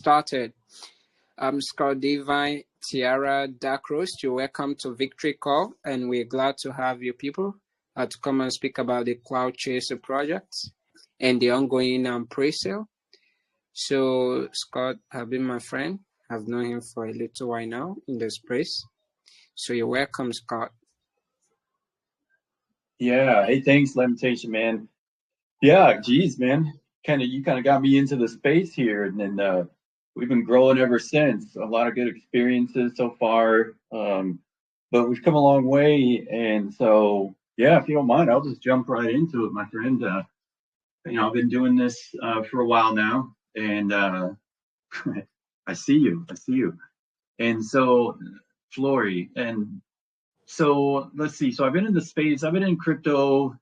Started. I'm Scott Divine, Tiara Darkrost. You're welcome to Victory Call, and we're glad to have you people to come and speak about the Cloud Chaser project and the ongoing pre-sale. So Scott has been my friend. I've known him for a little while now in the space. So you're welcome, Scott. Yeah. Hey, thanks, Limitation, man. Yeah, geez, man. You kind of got me into the space here, and then we've been growing ever since. A lot of good experiences so far, but we've come a long way. And so, yeah, if you don't mind, I'll just jump right into it, my friend. I've been doing this for a while now, and I see you. And so, Flory, and so let's see. So I've been in the space. I've been in crypto.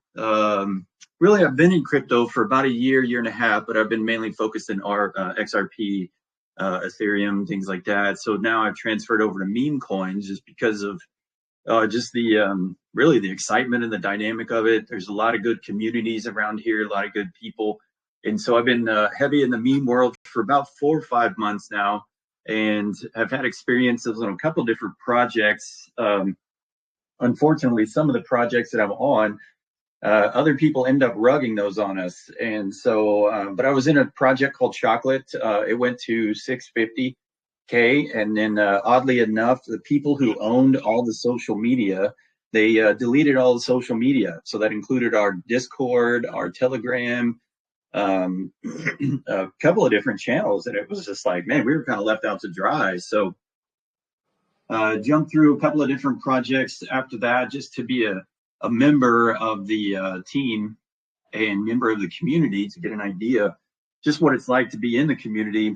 Really, I've been in crypto for about a year and a half, but I've been mainly focused in XRP, Ethereum, things like that. So now I've transferred over to meme coins just because of just the really the excitement and the dynamic of it. There's a lot of good communities around here, a lot of good people. And so I've been heavy in the meme world for about 4 or 5 months now, and I've had experiences on a couple different projects. Unfortunately, some of the projects that I'm on, other people end up rugging those on us. And so, but I was in a project called Chocolate. It went to 650K. And then oddly enough, the people who owned all the social media, they deleted all the social media. So that included our Discord, our Telegram, a couple of different channels. And it was just like, man, we were kind of left out to dry. So jumped through a couple of different projects after that just to be a member of the team and member of the community to get an idea just what it's like to be in the community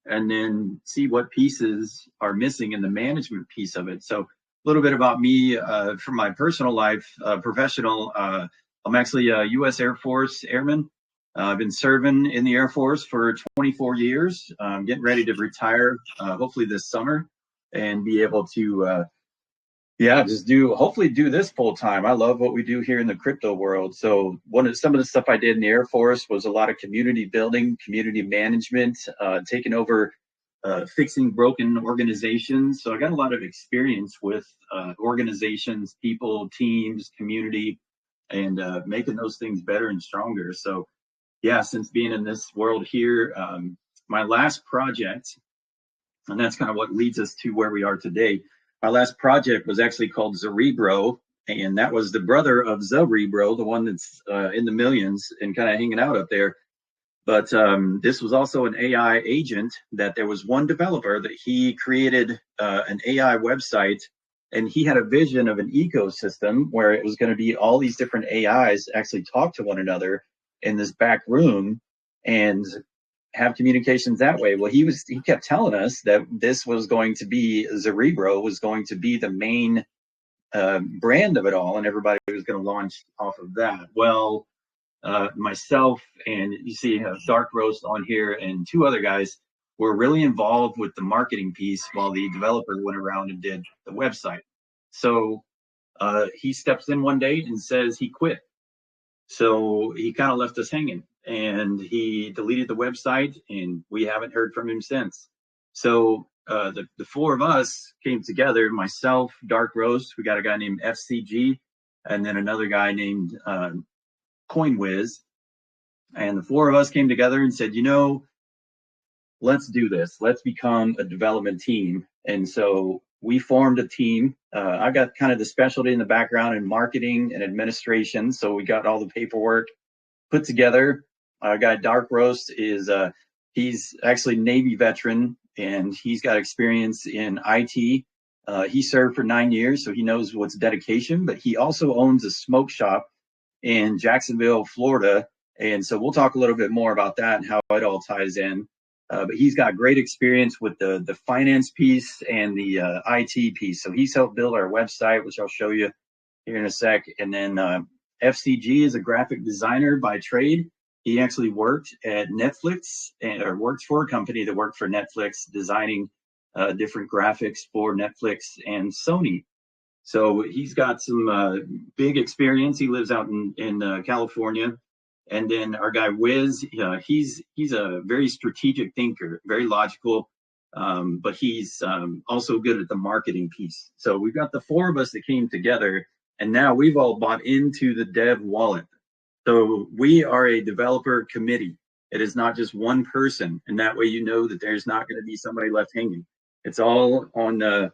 and then see what pieces are missing in the management piece of it. So a little bit about me from my personal life, professional. I'm actually a U.S. Air Force airman. I've been serving in the Air Force for 24 years. I'm getting ready to retire hopefully this summer and be able to hopefully do this full time. I love what we do here in the crypto world. So some of the stuff I did in the Air Force was a lot of community building, community management, taking over, fixing broken organizations. So I got a lot of experience with organizations, people, teams, community, and making those things better and stronger. So yeah, since being in this world here, my last project, and that's kind of what leads us to where we are today. My last project was actually called Zerebro, and that was the brother of Zerebro, the one that's in the millions and kind of hanging out up there. But this was also an AI agent that there was one developer that he created an AI website, and he had a vision of an ecosystem where it was going to be all these different AIs actually talk to one another in this back room and have communications that way. Well, he kept telling us that this was going to be, Zerebro was going to be the main brand of it all, and everybody was going to launch off of that. Well, myself and you see Darkrost on here and 2 other guys were really involved with the marketing piece while the developer went around and did the website. So he steps in one day and says he quit. So he kind of left us hanging, and he deleted the website, and we haven't heard from him since. So the 4 of us came together, myself, Darkrost, we got a guy named FCG, and then another guy named CoinWiz. And the 4 of us came together and said, let's do this. Let's become a development team. And so we formed a team. I got kind of the specialty in the background in marketing and administration. So we got all the paperwork put together. Our guy Darkrost is, he's actually Navy veteran, and he's got experience in IT. He served for 9 years, so he knows what's dedication, but he also owns a smoke shop in Jacksonville, Florida. And so we'll talk a little bit more about that and how it all ties in. But he's got great experience with the finance piece and the IT piece. So he's helped build our website, which I'll show you here in a sec. And then FCG is a graphic designer by trade. He actually worked at Netflix, or worked for a company that worked for Netflix, designing different graphics for Netflix and Sony. So he's got some big experience. He lives out in California. And then our guy Wiz, he's a very strategic thinker, very logical, but he's also good at the marketing piece. So we've got the four of us that came together, and now we've all bought into the Dev Wallet. So we are a developer committee. It is not just one person, and that way you know that there's not going to be somebody left hanging. It's all on.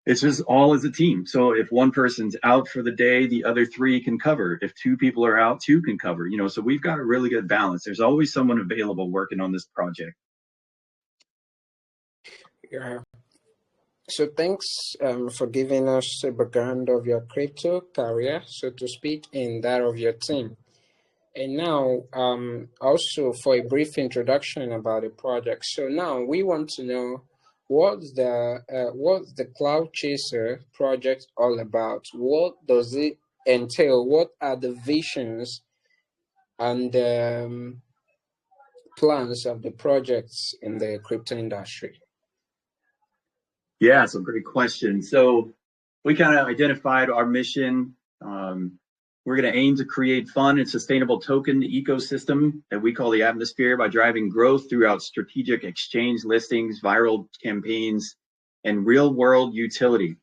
It's just all as a team. So if one person's out for the day, the other three can cover. If two people are out, two can cover. You know, so we've got a really good balance. There's always someone available working on this project. Yeah. So thanks for giving us a background of your crypto career, so to speak, and that of your team. And now, also for a brief introduction about the project. So now we want to know what's the Cloud Chaser project all about? What does it entail? What are the visions and plans of the projects in the crypto industry? Yeah, it's a great question. So we kind of identified our mission. We're going to aim to create fun and sustainable token ecosystem that we call the Atmosphere by driving growth throughout strategic exchange listings, viral campaigns, and real world utility.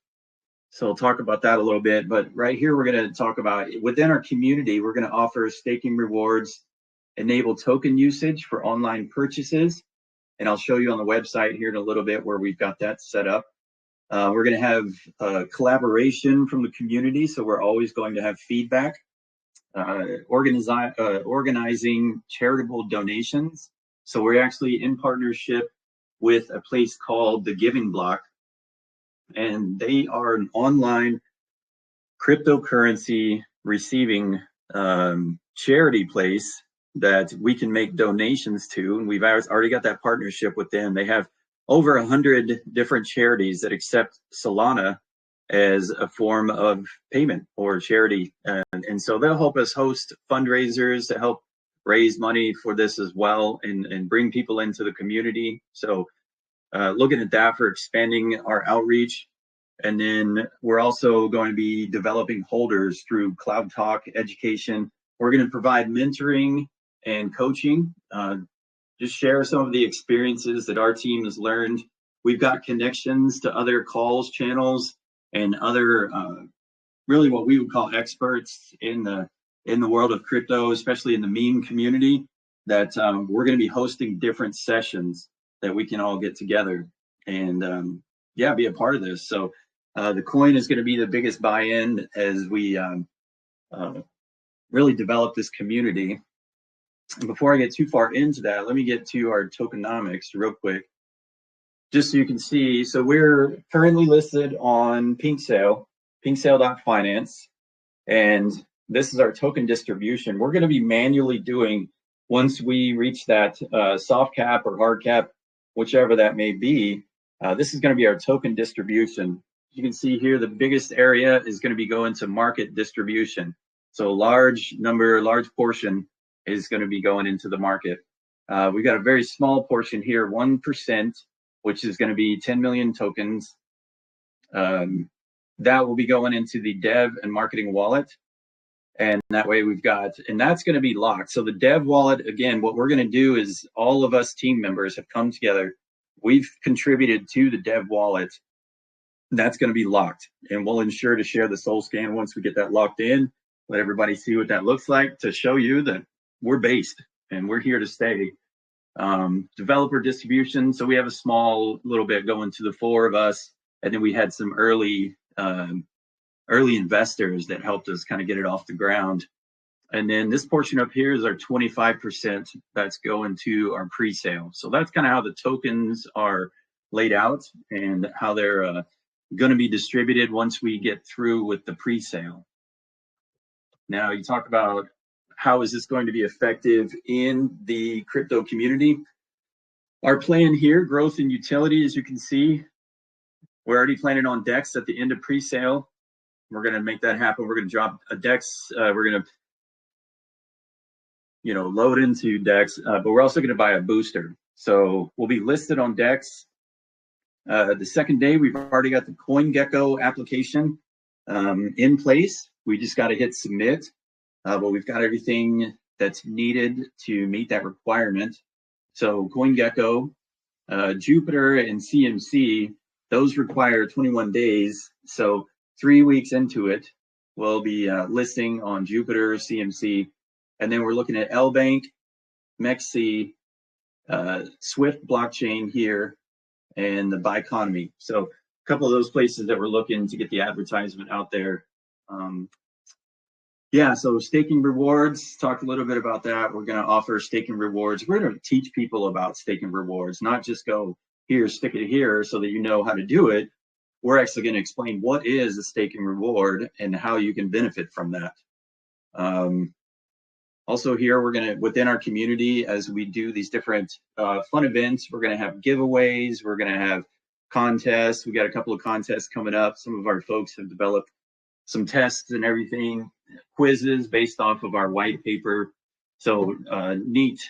So I'll talk about that a little bit, but right here, we're going to talk about within our community, we're going to offer staking rewards, enable token usage for online purchases. And I'll show you on the website here in a little bit where we've got that set up. We're going to have collaboration from the community, so we're always going to have feedback. Organizing charitable donations. So we're actually in partnership with a place called The Giving Block, and they are an online cryptocurrency receiving charity place that we can make donations to, and we've already got that partnership with them. They have over 100 different charities that accept Solana as a form of payment or charity. And so they'll help us host fundraisers to help raise money for this as well and bring people into the community. So looking at that for expanding our outreach. And then we're also going to be developing holders through Cloud Talk education. We're going to provide mentoring and coaching, just share some of the experiences that our team has learned. We've got connections to other calls channels and other really what we would call experts in the world of crypto, especially in the meme community, that we're going to be hosting different sessions that we can all get together and yeah, be a part of this. So the coin is going to be the biggest buy-in as we really develop this community. And before I get too far into that, let me get to our tokenomics real quick, just so you can see. So we're currently listed on PinkSale, pinksale.finance, and this is our token distribution. We're going to be manually doing, once we reach that soft cap or hard cap, whichever that may be, this is going to be our token distribution. You can see here the biggest area is going to be going to market distribution. So large portion is going to be going into the market. We've got a very small portion here, 1%, which is going to be 10 million tokens. That will be going into the dev and marketing wallet. And that way we've got, and that's going to be locked. So the dev wallet, again, what we're going to do is all of us team members have come together. We've contributed to the dev wallet. That's going to be locked. And we'll ensure to share the soul scan once we get that locked in, let everybody see what that looks like to show you that we're based and we're here to stay. Developer distribution. So we have a small little bit going to the four of us. And then we had some early investors that helped us kind of get it off the ground. And then this portion up here is our 25% that's going to our pre-sale. So that's kind of how the tokens are laid out and how they're going to be distributed once we get through with the pre-sale. Now you talk about how is this going to be effective in the crypto community. Our plan here, growth and utility, as you can see, we're already planning on DEX at the end of pre-sale. We're going to make that happen. We're going to drop a DEX. We're going to, load into DEX, but we're also going to buy a booster. So we'll be listed on DEX. The second day, we've already got the CoinGecko application in place. We just got to hit submit. but we've got everything that's needed to meet that requirement. So CoinGecko, Jupiter, and CMC, those require 21 days. So 3 weeks into it, we'll be listing on Jupiter, CMC, and then we're looking at LBank, MEXC, Swift blockchain here, and the Biconomy. So a couple of those places that we're looking to get the advertisement out there. Yeah, so staking rewards, talked a little bit about that. We're going to offer staking rewards. We're going to teach people about staking rewards, not just go here, stick it here so that you know how to do it. We're actually going to explain what is a staking reward and how you can benefit from that. Also here, we're going to, within our community, as we do these different fun events, we're going to have giveaways. We're going to have contests. We got a couple of contests coming up. Some of our folks have developed some tests and everything, quizzes based off of our white paper. So neat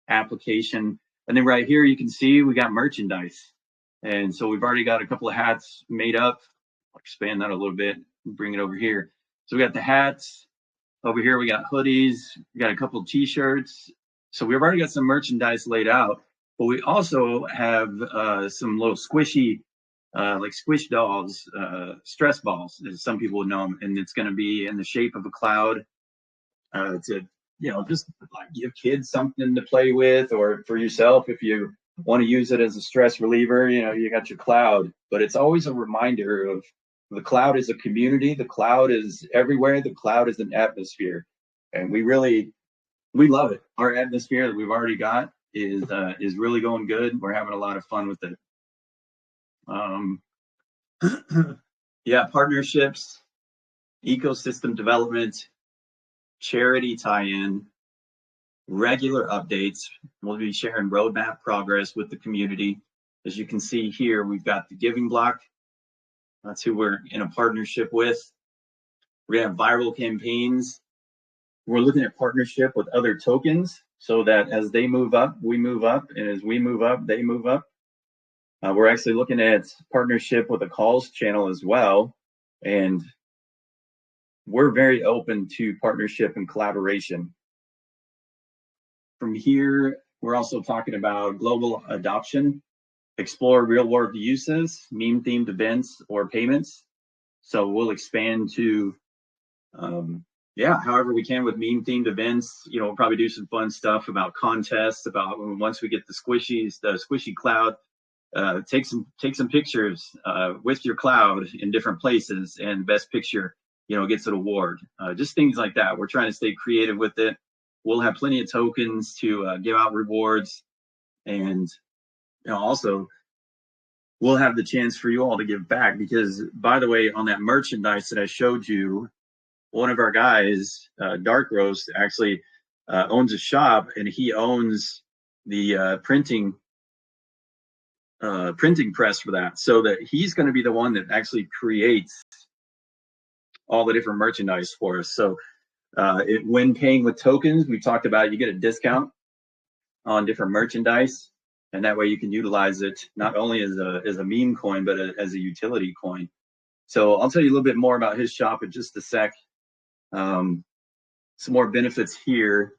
application. And then right here, you can see we got merchandise. And so we've already got a couple of hats made up. I'll expand that a little bit and bring it over here. So we got the hats. Over here, we got hoodies. We got a couple of t-shirts. So we've already got some merchandise laid out, but we also have some little squishy, like squish dolls, stress balls, as some people would know them. And it's going to be in the shape of a cloud to, you know, just like give kids something to play with, or for yourself, if you want to use it as a stress reliever, you know, you got your cloud. But it's always a reminder of the cloud is a community. The cloud is everywhere. The cloud is an atmosphere. And we love it. Our atmosphere that we've already got is really going good. We're having a lot of fun with it. Yeah, partnerships, ecosystem development, charity tie-in, regular updates. We'll be sharing roadmap progress with the community. As you can see here, we've got the Giving Block. That's who we're in a partnership with. We're gonna have viral campaigns. We're looking at partnership with other tokens so that as they move up, we move up, and as we move up, they move up. We're actually looking at partnership with a calls channel as well. And we're very open to partnership and collaboration. From here, we're also talking about global adoption, explore real-world uses, meme-themed events, or payments. So we'll expand to, however we can with meme-themed events. You know, we'll probably do some fun stuff about contests, about once we get the squishy cloud, take some pictures with your cloud in different places, and best picture, you know, gets an award. Just things like that. We're trying to stay creative with it. We'll have plenty of tokens to give out rewards, and you know, also we'll have the chance for you all to give back, because, by the way, on that merchandise that I showed you, one of our guys, Dark Roast, actually owns a shop, and he owns the printing press for that, so that he's going to be the one that actually creates all the different merchandise for us. So when paying with tokens, we talked about, you get a discount on different merchandise, and that way you can utilize it not only as a meme coin, but as a utility coin. So I'll tell you a little bit more about his shop in just a sec. Some more benefits here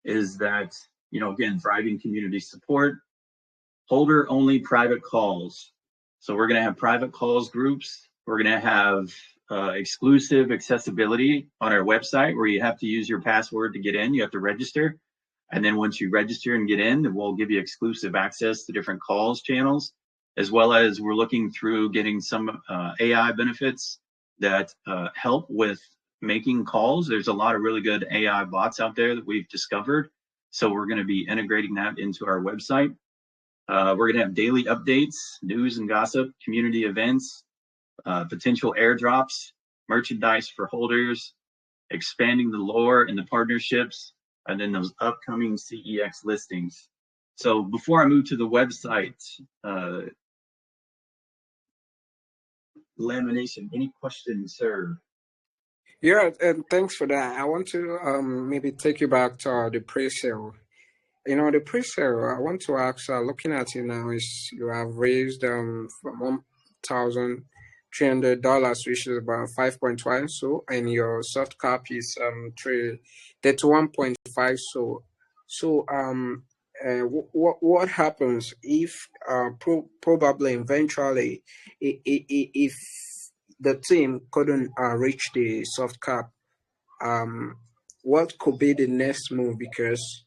is that, you know, again, thriving community support, holder only private calls. So we're going to have private calls groups. We're going to have exclusive accessibility on our website, where you have to use your password to get in. You have to register. And then once you register and get in, we'll give you exclusive access to different calls channels, as well as we're looking through getting some AI benefits that help with making calls. There's a lot of really good AI bots out there that we've discovered. So we're going to be integrating that into our website. We're going to have daily updates, news and gossip, community events, potential airdrops, merchandise for holders, expanding the lore and the partnerships, and then those upcoming CEX listings. So before I move to the website, Lamination, any questions, sir? Yeah, and thanks for that. I want to maybe take you back to the pre-sale. You know, the pre-sale, I want to ask, looking at it now, is you have raised from $300, which is about 5.1 so, and your soft cap is 31.5 so. So what happens if probably eventually if the team couldn't reach the soft cap? What could be the next move? Because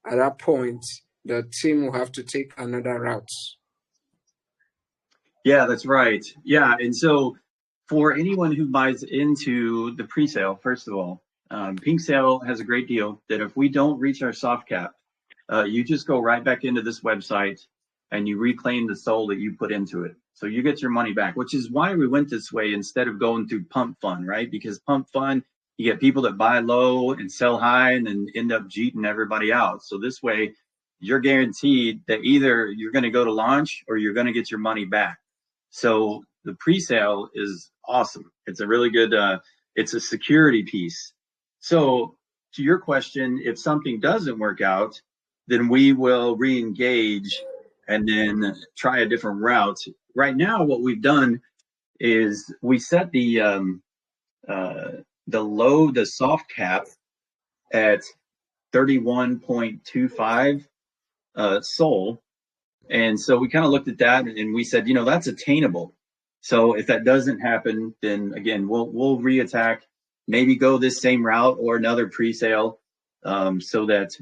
at that point, the team will have to take another route. Yeah, that's right. Yeah, and so for anyone who buys into the pre-sale, first of all, Pink Sale has a great deal that if we don't reach our soft cap, you just go right back into this website and you reclaim the soul that you put into it. So you get your money back, which is why we went this way instead of going through Pump Fund, right? Because Pump Fund, you get people that buy low and sell high and then end up cheating everybody out. So this way, you're guaranteed that either you're going to go to launch or you're going to get your money back. So the pre-sale is awesome. It's a really good, it's a security piece. So to your question, if something doesn't work out, then we will re-engage and then try a different route. Right now, what we've done is we set the soft cap at 31.25 SOL. And so we kind of looked at that and we said, that's attainable. So if that doesn't happen, then again, we'll reattack, maybe go this same route or another pre-sale, so that,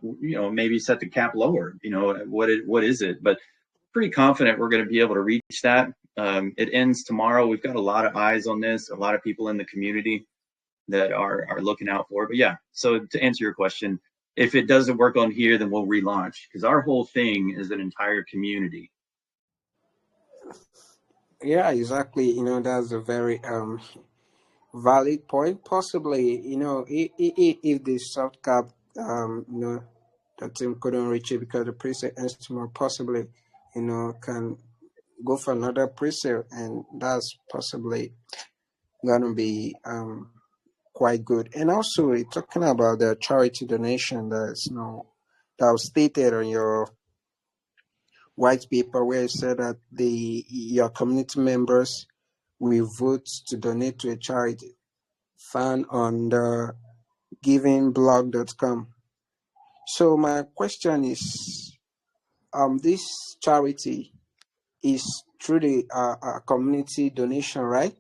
maybe set the cap lower, what is it? But pretty confident we're going to be able to reach that. It ends tomorrow. We've got a lot of eyes on this, a lot of people in the community that are looking out for it. But yeah, so to answer your question, if it doesn't work on here, then we'll relaunch, because our whole thing is an entire community. Yeah, exactly. That's a very valid point. Possibly, if the soft cap, the team couldn't reach it because the pre-sale ends tomorrow, possibly, can go for another pre-sale, and that's possibly gonna be quite good. And also, talking about the charity donation that was stated on your white paper, where you said that your community members will vote to donate to a charity, found on the givingblog.com. So my question is, this charity is through the community donation, right?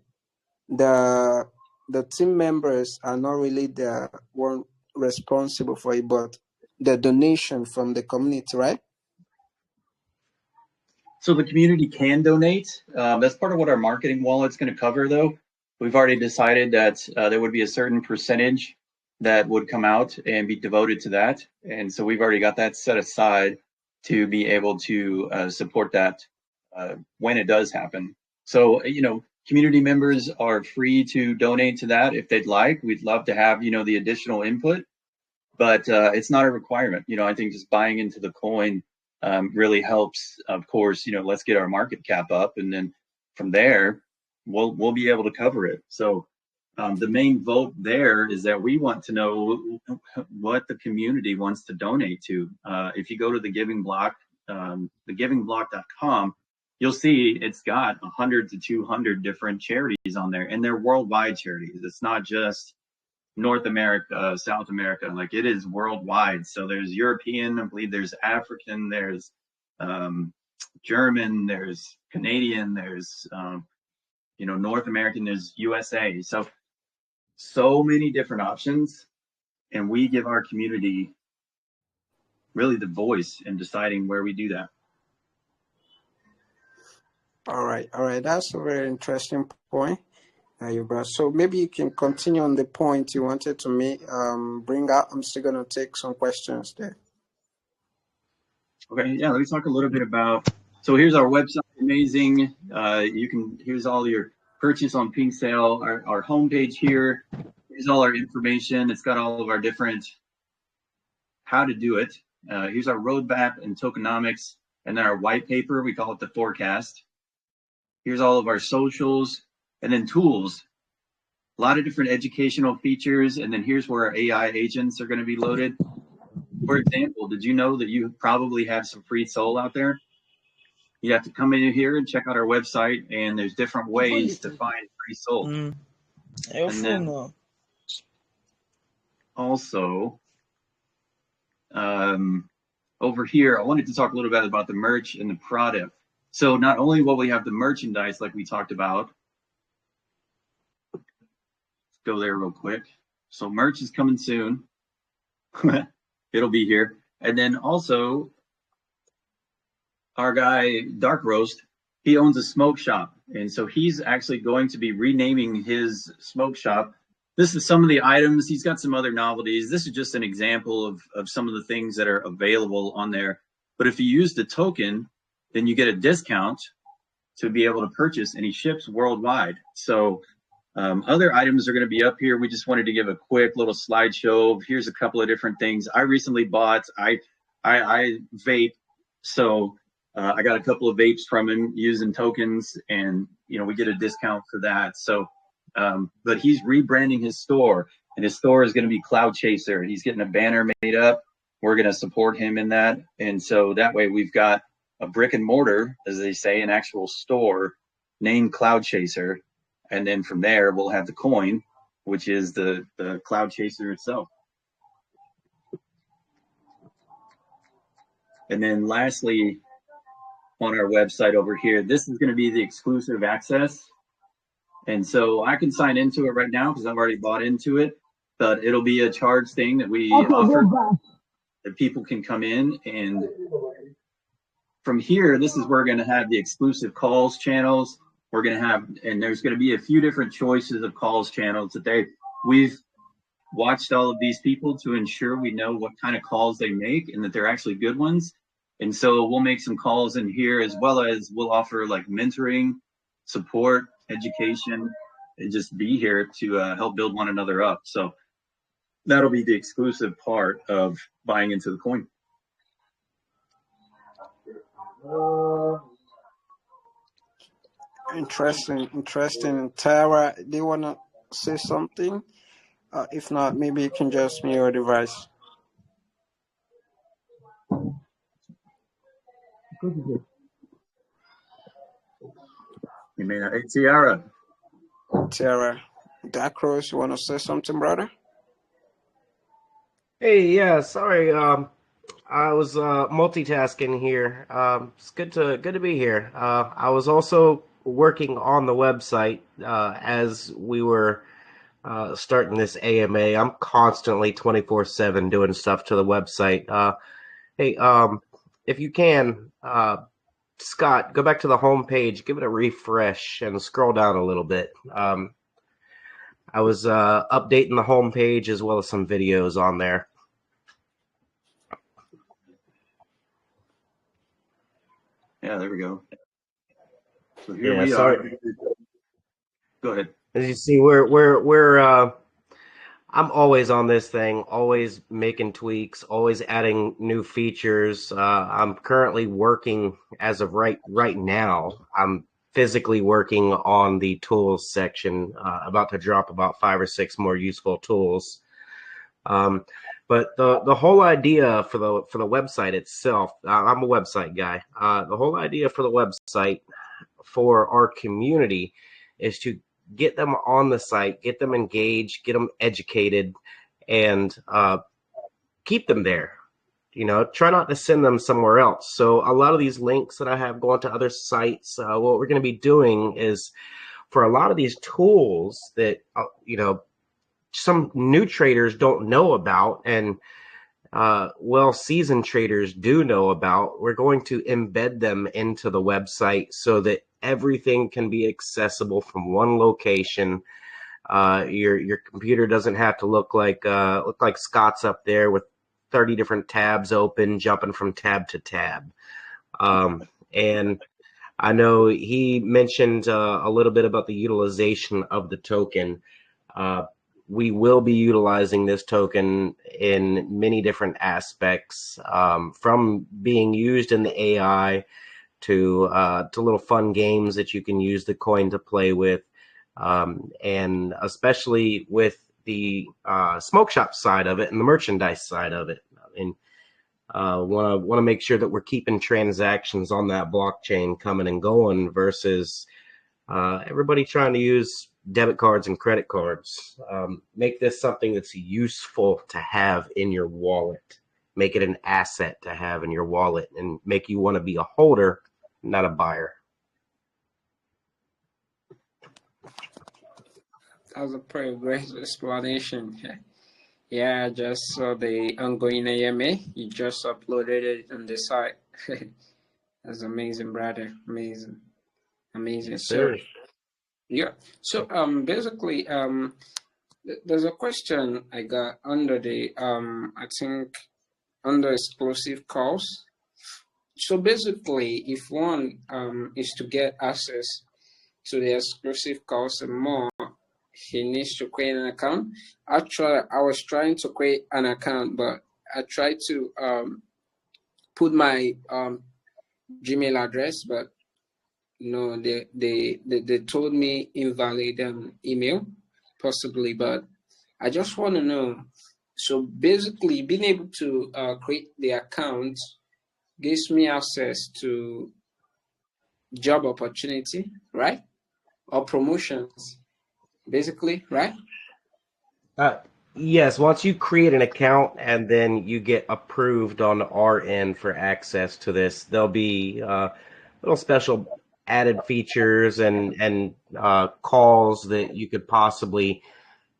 The team members are not really the one responsible for it, but the donation from the community, right? So the community can donate. That's part of what our marketing wallet's going to cover, though. We've already decided that there would be a certain percentage that would come out and be devoted to that. And so we've already got that set aside to be able to support that when it does happen. So, community members are free to donate to that if they'd like. We'd love to have, the additional input, but it's not a requirement. I think just buying into the coin really helps. Of course, let's get our market cap up, and then from there, we'll be able to cover it. So the main vote there is that we want to know what the community wants to donate to. If you go to the Giving Block, thegivingblog.com, you'll see it's got 100 to 200 different charities on there, and they're worldwide charities. It's not just North America, South America, like it is worldwide. So there's European, I believe there's African, there's German, there's Canadian, there's North American, there's USA. So many different options, and we give our community really the voice in deciding where we do that. All right. That's a very interesting point you brought. So maybe you can continue on the point you wanted to bring up. I'm still going to take some questions there. Okay. Yeah. Let me talk a little bit about. So here's our website. Amazing. Here's all your purchase on Pink Sale. Our homepage here. Here's all our information. It's got all of our different how to do it. Here's our roadmap and tokenomics, and then our white paper. We call it the forecast. Here's all of our socials, and then tools. A lot of different educational features, and then here's where our AI agents are going to be loaded. For example, did you know that you probably have some free SOL out there? You have to come in here and check out our website, and there's different ways to find pre-sold. And then also, over here, I wanted to talk a little bit about the merch and the product. So not only will we have the merchandise like we talked about, let's go there real quick. So merch is coming soon. It'll be here. And then also our guy, Dark Roast, he owns a smoke shop. And so he's actually going to be renaming his smoke shop. This is some of the items. He's got some other novelties. This is just an example of some of the things that are available on there. But if you use the token, then you get a discount to be able to purchase, and he ships worldwide. So other items are going to be up here. We just wanted to give a quick little slideshow. Here's a couple of different things. I recently bought, I vape. So I got a couple of vapes from him using tokens, and we get a discount for that. So, but he's rebranding his store, and his store is going to be Cloud Chaser. He's getting a banner made up. We're going to support him in that. And so that way we've got a brick and mortar, as they say, an actual store named Cloud Chaser. And then from there, we'll have the coin, which is the Cloud Chaser itself. And then lastly, on our website over here, this is going to be the exclusive access. And so I can sign into it right now because I've already bought into it, but it'll be a charge thing that we offer that people can come in. And from here, this is where we're going to have the exclusive calls channels. We're going to have, and there's going to be a few different choices of calls channels that we've watched all of these people to ensure we know what kind of calls they make and that they're actually good ones. And so we'll make some calls in here, as well as we'll offer like mentoring, support, education, and just be here to help build one another up. So that'll be the exclusive part of buying into the coin. Interesting. Tara, do you want to say something? If not, maybe you can just mute your device. You may not. Hey, Tiara. Dark Rose, you want to say something, brother? Hey, yeah, sorry. I was multitasking here. It's good to be here. I was also working on the website as we were starting this AMA. I'm constantly 24/7 doing stuff to the website. Hey, if you can, Scott, go back to the home page, give it a refresh, and scroll down a little bit. I was updating the home page as well as some videos on there. Yeah, there we go. So here we are. Go ahead. As you see, we're I'm always on this thing, always making tweaks, always adding new features. I'm currently working as of right now. I'm physically working on the tools section, about to drop about 5 or 6 more useful tools. But the whole idea for the website itself, I'm a website guy. The whole idea for the website for our community is to get them on the site, get them engaged, get them educated, and keep them there. Try not to send them somewhere else. So a lot of these links that I have going to other sites, what we're going to be doing is for a lot of these tools that, some new traders don't know about and well-seasoned traders do know about, we're going to embed them into the website so that everything can be accessible from one location. Your computer doesn't have to look like Scott's up there with 30 different tabs open, jumping from tab to tab. And I know he mentioned a little bit about the utilization of the token. We will be utilizing this token in many different aspects, from being used in the AI to little fun games that you can use the coin to play with, and especially with the smoke shop side of it and the merchandise side of it. And Want to make sure that we're keeping transactions on that blockchain coming and going versus everybody trying to use debit cards and credit cards. Make this something that's useful to have in your wallet. Make it an asset to have in your wallet and make you want to be a holder, not a buyer. That was a pretty great explanation. Yeah, I just saw the ongoing AMA. You just uploaded it on the site. That's amazing, brother. Amazing. Yes, So sir. yeah. So basically there's a question I got under the I think under exclusive calls. So basically, if one is to get access to the exclusive calls and more, he needs to create an account. Actually, I was trying to create an account, but I tried to put my Gmail address, but no, they told me invalid email, possibly. But I just want to know. So basically, being able to create the account gives me access to job opportunity, right? Or promotions, basically, right? Yes, once you create an account and then you get approved on our end for access to this, there'll be little special added features and calls that you could possibly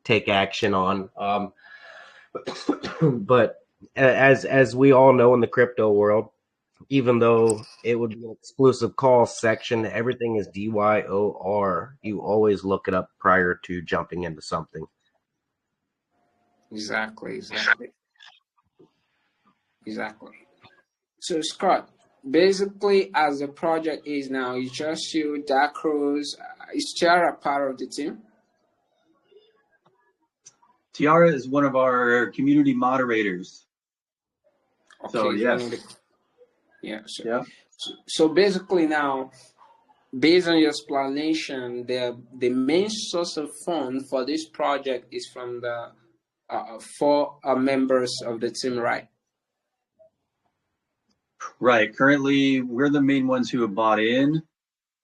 take action on. But as we all know in the crypto world, even though it would be an exclusive call section, everything is DYOR. You always look it up prior to jumping into something. Exactly. So Scott, basically, as the project is now, it's just you, Dacruz. Is Tiara part of the team? Tiara is one of our community moderators. Okay, So yes. So basically now, based on your explanation, the main source of fund for this project is from the 4 members of the team, right? Right. Currently, we're the main ones who have bought in.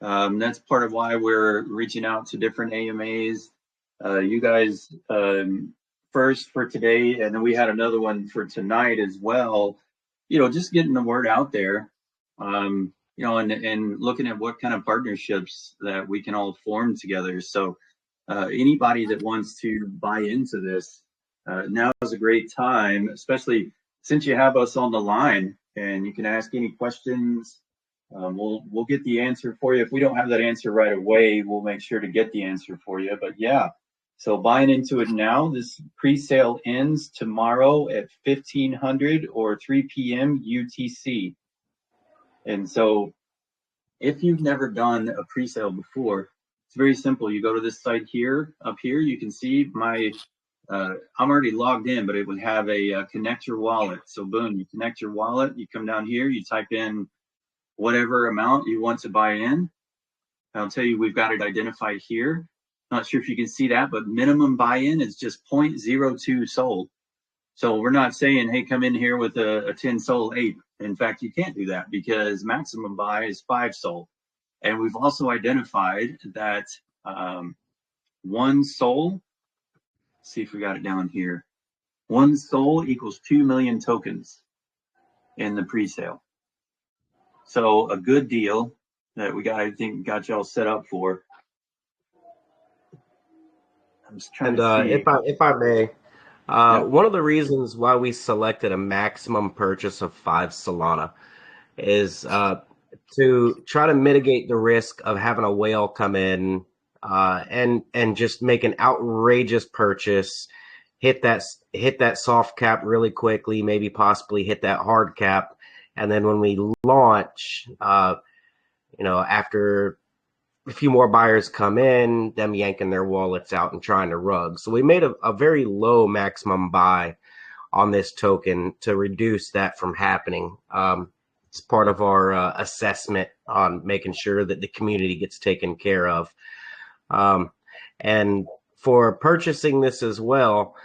That's part of why we're reaching out to different AMAs. You guys first for today, and then we had another one for tonight as well. Just getting the word out there. And looking at what kind of partnerships that we can all form together. So anybody that wants to buy into this, now is a great time, especially since you have us on the line and you can ask any questions. We'll get the answer for you. If we don't have that answer right away, we'll make sure to get the answer for you. But yeah, so buying into it now. This pre-sale ends tomorrow at 1500 or 3 p.m. UTC. And so if you've never done a pre-sale before, it's very simple. You go to this site here, up here, you can see my, I'm already logged in, but it would have a connect your wallet. So boom, you connect your wallet, you come down here, you type in whatever amount you want to buy in. I'll tell you, we've got it identified here. Not sure if you can see that, but minimum buy-in is just 0.02 sold. So we're not saying, hey, come in here with a 10 SOL ape. In fact, you can't do that because maximum buy is 5 SOL. And we've also identified that 1 SOL, let's see if we got it down here. 1 SOL equals 2 million tokens in the pre-sale. So a good deal that we got, I think, got y'all set up for. I'm just trying to see. If I may, one of the reasons why we selected a maximum purchase of 5 Solana is to try to mitigate the risk of having a whale come in and just make an outrageous purchase, hit that soft cap really quickly, maybe possibly hit that hard cap, and then when we launch, after a few more buyers come in, them yanking their wallets out and trying to rug. So we made a very low maximum buy on this token to reduce that from happening. It's part of our assessment on making sure that the community gets taken care of. And for purchasing this as well,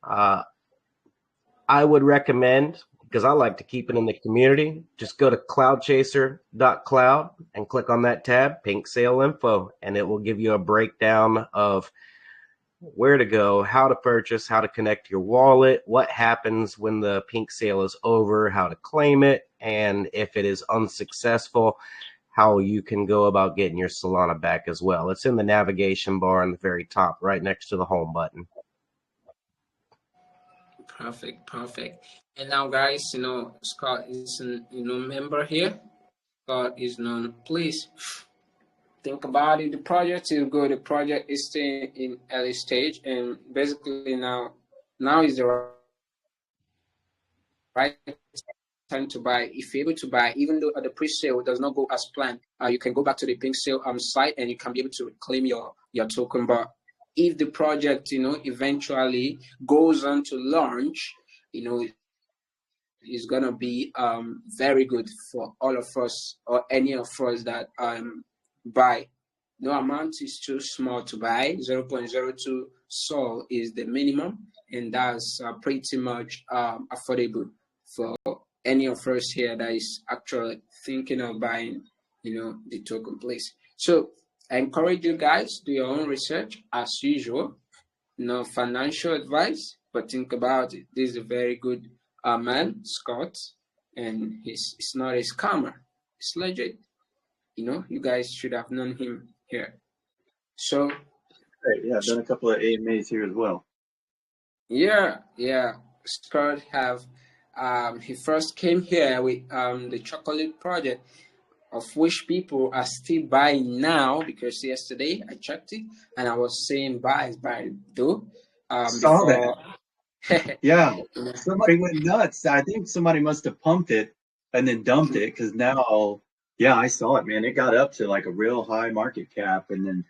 I would recommend because I like to keep it in the community, just go to cloudchaser.cloud and click on that tab, Pink Sale Info, and it will give you a breakdown of where to go, how to purchase, how to connect your wallet, what happens when the pink sale is over, how to claim it, and if it is unsuccessful, how you can go about getting your Solana back as well. It's in the navigation bar on the very top, right next to the home button. Perfect, perfect. And now, guys, Scott is a member here. Scott is known. Please think about it. The project is good. The project is still in early stage, and basically now is the right time to buy. If you're able to buy, even though the pre-sale does not go as planned, you can go back to the pink sale site and you can be able to claim your token. But if the project eventually goes on to launch, is gonna be very good for all of us or any of us that buy. No amount is too small to buy. 0.02 SOL is the minimum, and that's pretty much affordable for any of us here that is actually thinking of buying, the token, please. So I encourage you guys, do your own research as usual. No financial advice, but think about it. This is a very good man, Scott, and he's not a scammer. It's legit. You guys should have known him here. So, yeah, I've done a couple of AMAs here as well. Yeah. Scott have he first came here with the chocolate project, of which people are still buying now, because yesterday I checked it and I was saying buy though. Saw before that. Yeah, somebody went nuts. I think somebody must have pumped it and then dumped it, because now, yeah, I saw it, man. It got up to like a real high market cap, and then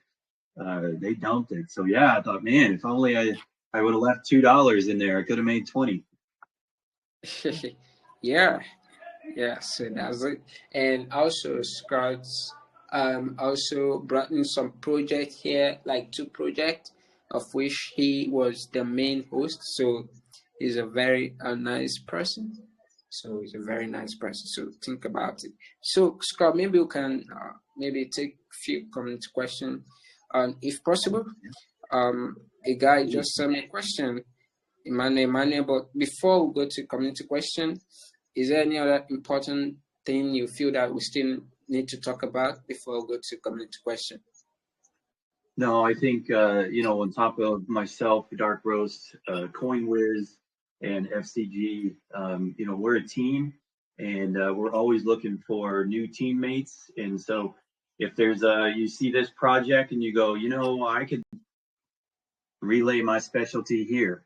they dumped it. So yeah, I thought, man, if only I would have left $2 in there, I could have made 20. Yeah, so that's it. And also Scott's also brought in some project here, like 2 projects, of which he was the main host. So he's a very nice person. So he's a very nice person. So think about it. So Scott, maybe we can maybe take a few comment questions, if possible. A guy just sent me a question, Emmanuel. But before we go to community question, is there any other important thing you feel that we still need to talk about before we go to community question? No, I think, on top of myself, Dark Roast, CoinWiz, and FCG, we're a team, and we're always looking for new teammates. And so if you see this project and you go, I could relay my specialty here,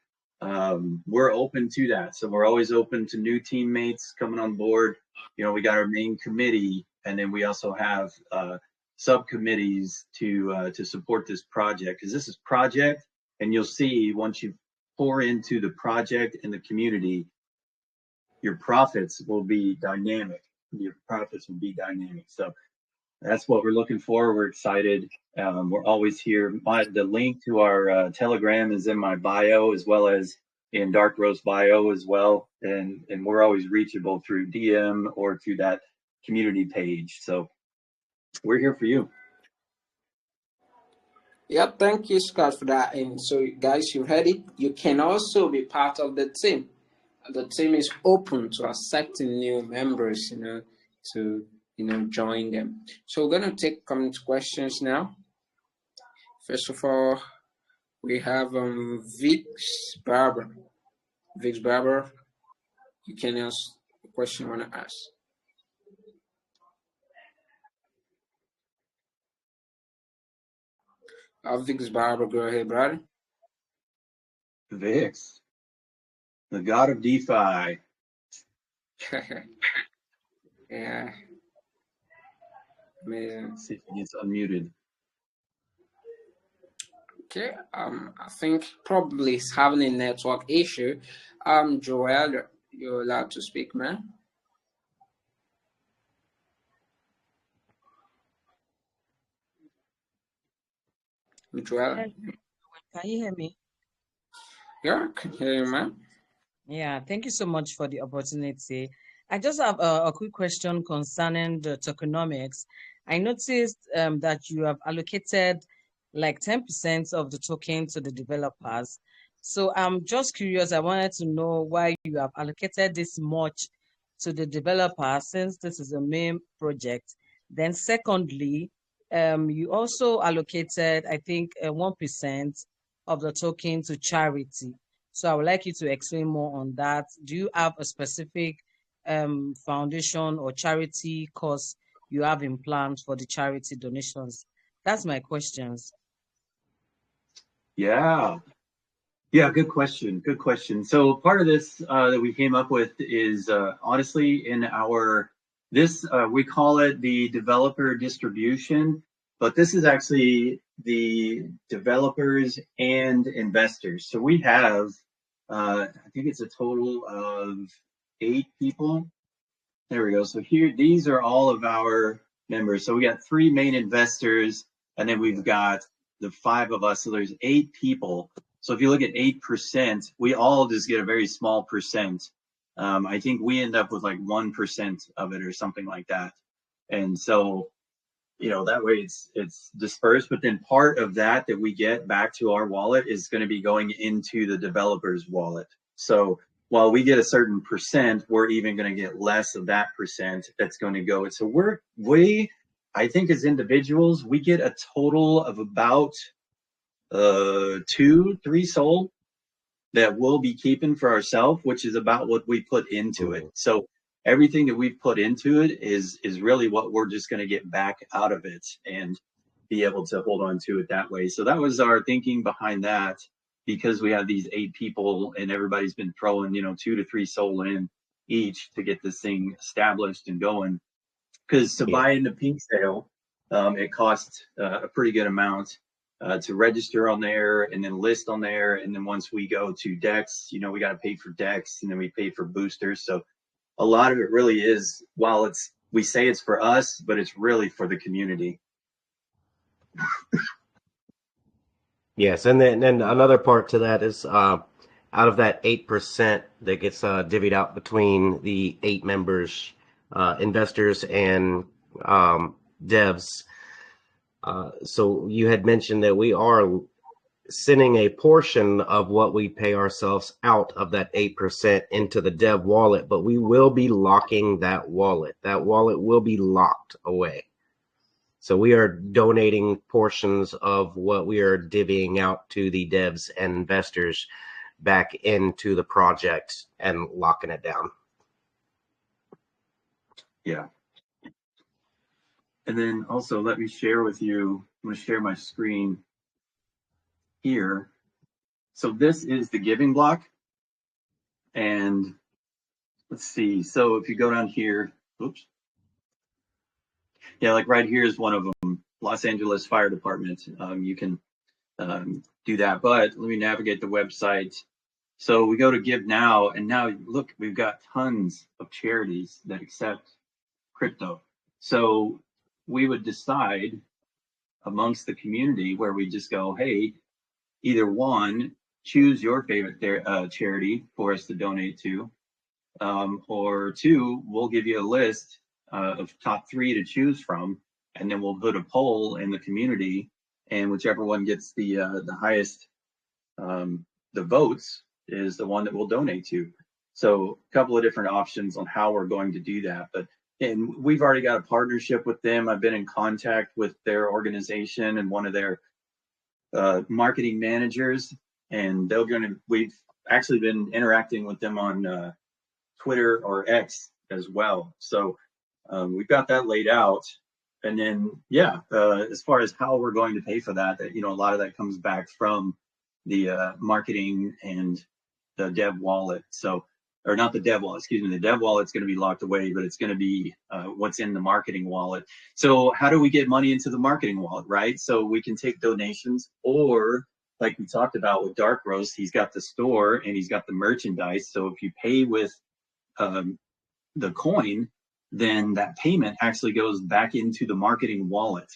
we're open to that. So we're always open to new teammates coming on board. We got our main committee, and then we also have subcommittees to support this project, because this is project, and you'll see once you pour into the project and the community, your profits will be dynamic. So that's what we're looking for. We're excited. We're always here. The link to our Telegram is in my bio, as well as in Dark Roast bio as well. And we're always reachable through DM or through that community page. So we're here for you. Yep, thank you, Scott, for that. And so, guys, you heard it. You can also be part of the team. The team is open to accepting new members, to join them. So we're gonna take comment questions now. First of all, we have Vix Barber. Vix Barber, you can ask the question you wanna ask. Vix Barber, go ahead, brother. Vix, the god of DeFi. Yeah. Amazing. Let's see if he gets unmuted. Okay, I think probably he's having a network issue. Joel, you're allowed to speak, man. Joel? Can you hear me? Yeah, I can hear you, man. Yeah, thank you so much for the opportunity. I just have a quick question concerning the tokenomics. I noticed that you have allocated like 10% of the token to the developers. So I'm just curious. I wanted to know why you have allocated this much to the developers since this is a main project. Then secondly, you also allocated, I think, 1% of the token to charity. So I would like you to explain more on that. Do you have a specific foundation or charity cause you have in plan for the charity donations? That's my questions. Yeah. Yeah, good question. Good question. So part of this that we came up with is honestly in our we call it the developer distribution, but this is actually the developers and investors. So we have I think it's a total of 8 people. There we go. So here, these are all of our members. So we got 3 main investors, and then we've got the 5 of us. So there's 8 people. So if you look at 8%, we all just get a very small percent. I think we end up with like 1% of it or something like that. And so, that way it's dispersed. But then part of that we get back to our wallet is going to be going into the developer's wallet. So while we get a certain percent, we're even going to get less of that percent that's going to go. So I think as individuals, we get a total of about 2-3 SOL that we'll be keeping for ourselves, which is about what we put into it. So everything that we've put into it is really what we're just going to get back out of it and be able to hold on to it that way. So that was our thinking behind that, because we have these 8 people and everybody's been throwing 2-3 SOL in each to get this thing established and going. Because to buy into Pink Sale, it costs a pretty good amount to register on there and then list on there. And then once we go to DEX, we got to pay for DEX, and then we pay for boosters. So a lot of it really is, while we say it's for us, but it's really for the community. Yes, and then another part to that is out of that 8% that gets divvied out between the 8 members, investors and devs. So you had mentioned that we are sending a portion of what we pay ourselves out of that 8% into the dev wallet, but we will be locking that wallet. That wallet will be locked away. So we are donating portions of what we are divvying out to the devs and investors back into the project and locking it down. Yeah. And then also let me share with you, I'm going to share my screen here. So this is the giving block. And let's see. So if you go down here, oops. Yeah, like right here is one of them, Los Angeles Fire Department. You can do that, but let me navigate the website. So we go to Give Now, and now look, we've got tons of charities that accept crypto. So we would decide amongst the community where we just go, hey, either one, choose your favorite charity for us to donate to, or 2, we'll give you a list of top 3 to choose from, and then we'll put a poll in the community, and whichever one gets the highest the votes is the one that we'll donate to. So a couple of different options on how we're going to do that. And we've already got a partnership with them. I've been in contact with their organization and one of their marketing managers, and we've actually been interacting with them on Twitter or X as well. So we've got that laid out. And then, as far as how we're going to pay for that, a lot of that comes back from the marketing and the dev wallet. So, or not the dev wallet, excuse me, the dev wallet's going to be locked away, but it's going to be what's in the marketing wallet. So how do we get money into the marketing wallet, right? So we can take donations, or like we talked about with Dark Roast, he's got the store and he's got the merchandise. So if you pay with the coin, then that payment actually goes back into the marketing wallet.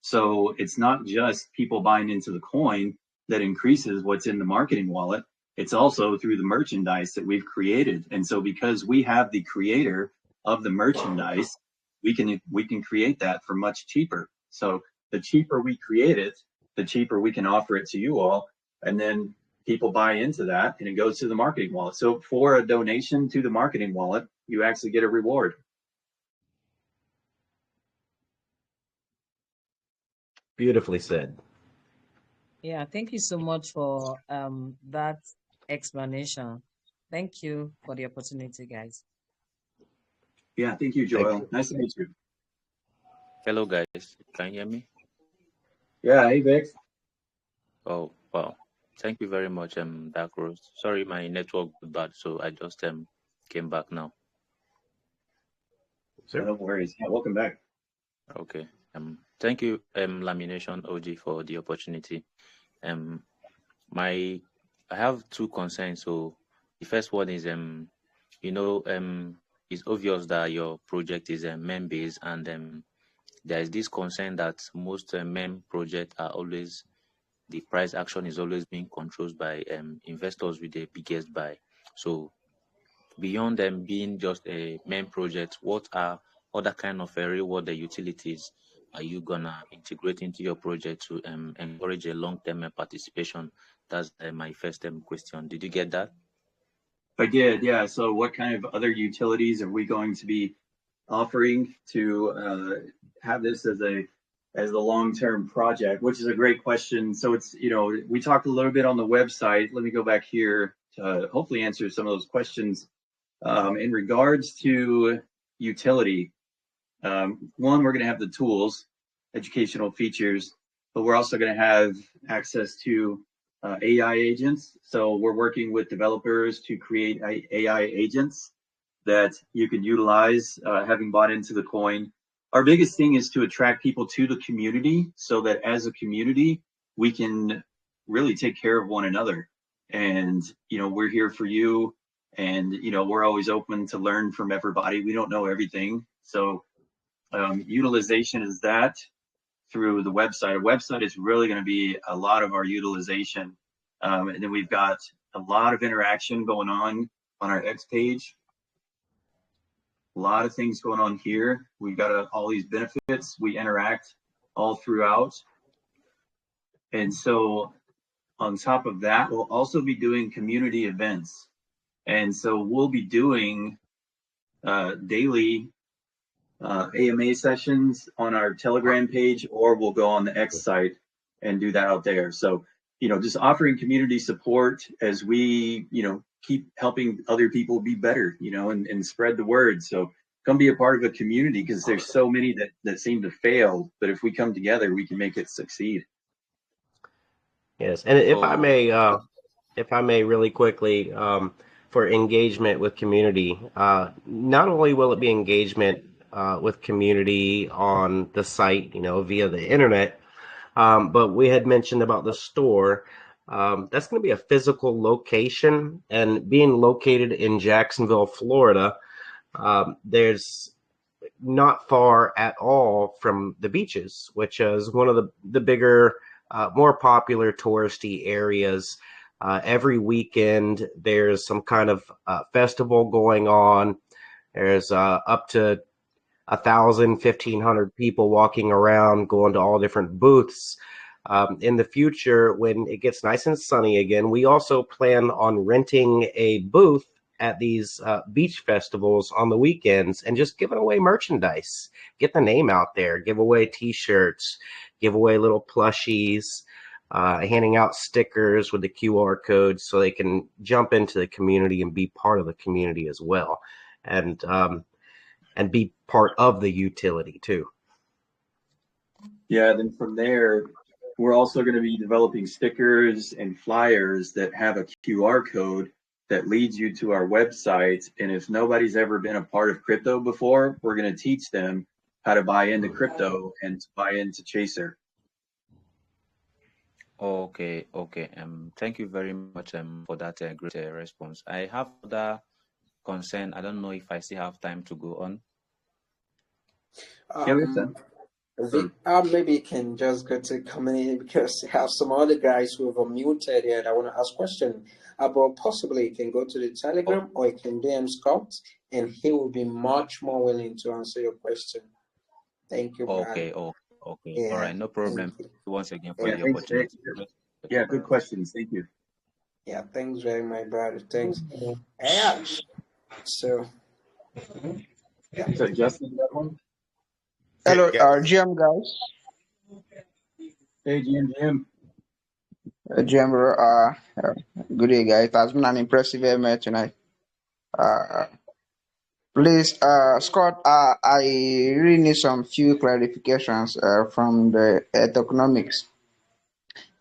So it's not just people buying into the coin that increases what's in the marketing wallet. it's also through the merchandise that we've created. And so because we have the creator of the merchandise, we can create that for much cheaper. So the cheaper we create it, the cheaper we can offer it to you all. And then people buy into that and it goes to the marketing wallet. So for a donation to the marketing wallet, you actually get a reward. Beautifully said. Yeah, thank you so much for that explanation. Thank you for the opportunity, guys. Yeah, thank you, Joel. Nice to meet you. Hello, guys. Can you hear me? Yeah, hey, Vix. Oh, wow. Thank you very much, Dark Rose. Sorry, my network was bad, so I just came back now. No worries. Yeah, welcome back. Okay. Thank you, Lamination OG, for the opportunity. I have two concerns. So the first one is it's obvious that your project is meme based, and there is this concern that most meme projects are always, the price action is always being controlled by investors with the biggest buy. So beyond them being just a main project, what are other kind of reward utilities are you gonna integrate into your project to encourage a long-term participation? That's my first question. Did you get that? I did, yeah. So what kind of other utilities are we going to be offering to have this as a long-term project, which is a great question. So it's, we talked a little bit on the website. Let me go back here to hopefully answer some of those questions. In regards to utility, one, we're going to have the tools, educational features, but we're also going to have access to AI agents. So we're working with developers to create AI agents that you can utilize, having bought into the coin. Our biggest thing is to attract people to the community so that as a community, we can really take care of one another. And, we're here for you. And, we're always open to learn from everybody. We don't know everything. So utilization is that through the website. A website is really going to be a lot of our utilization. And then we've got a lot of interaction going on our X page. A lot of things going on here. We've got all these benefits. We interact all throughout. And so on top of that, we'll also be doing community events. And so we'll be doing daily AMA sessions on our Telegram page, or we'll go on the X site and do that out there. So, just offering community support as we, keep helping other people be better, and spread the word. So come be a part of a community, because there's so many that seem to fail, but if we come together, we can make it succeed. Yes, and if I may really quickly, for engagement with community, not only will it be engagement with community on the site, via the internet, but we had mentioned about the store. That's going to be a physical location, and being located in Jacksonville, Florida, there's not far at all from the beaches, which is one of the bigger, more popular touristy areas. Every weekend, there's some kind of festival going on. There's up to 1,000, 1,500 people walking around, going to all different booths. In the future, when it gets nice and sunny again, we also plan on renting a booth at these beach festivals on the weekends and just giving away merchandise. Get the name out there, give away t-shirts, give away little plushies, handing out stickers with the QR code so they can jump into the community and be part of the community as well. And be part of the utility too. Yeah, then from there, we're also going to be developing stickers and flyers that have a QR code that leads you to our website. And if nobody's ever been a part of crypto before, we're going to teach them how to buy into crypto and to buy into Chaser. Okay. Thank you very much for that great response. I have another concern. I don't know if I still have time to go on. Yeah, we have time. Maybe you can just go to community because I have some other guys who have unmuted here that want to ask questions. But possibly you can go to the Telegram or you can DM Scott and he will be much more willing to answer your question. Thank you, Brad. Okay. Okay. Yeah, All right. No problem. thank you. Once again for Yeah, the Thanks, Vic. opportunity. Yeah, good questions. Thank you. yeah, thanks very much, brother. Thanks. Yeah. So, yeah. So Justin, you got one? Hello, Yeah. GM guys. Hey, Jim. GM, good day, guys. It has been an impressive event tonight. Please, Scott, I really need some few clarifications from the tokenomics.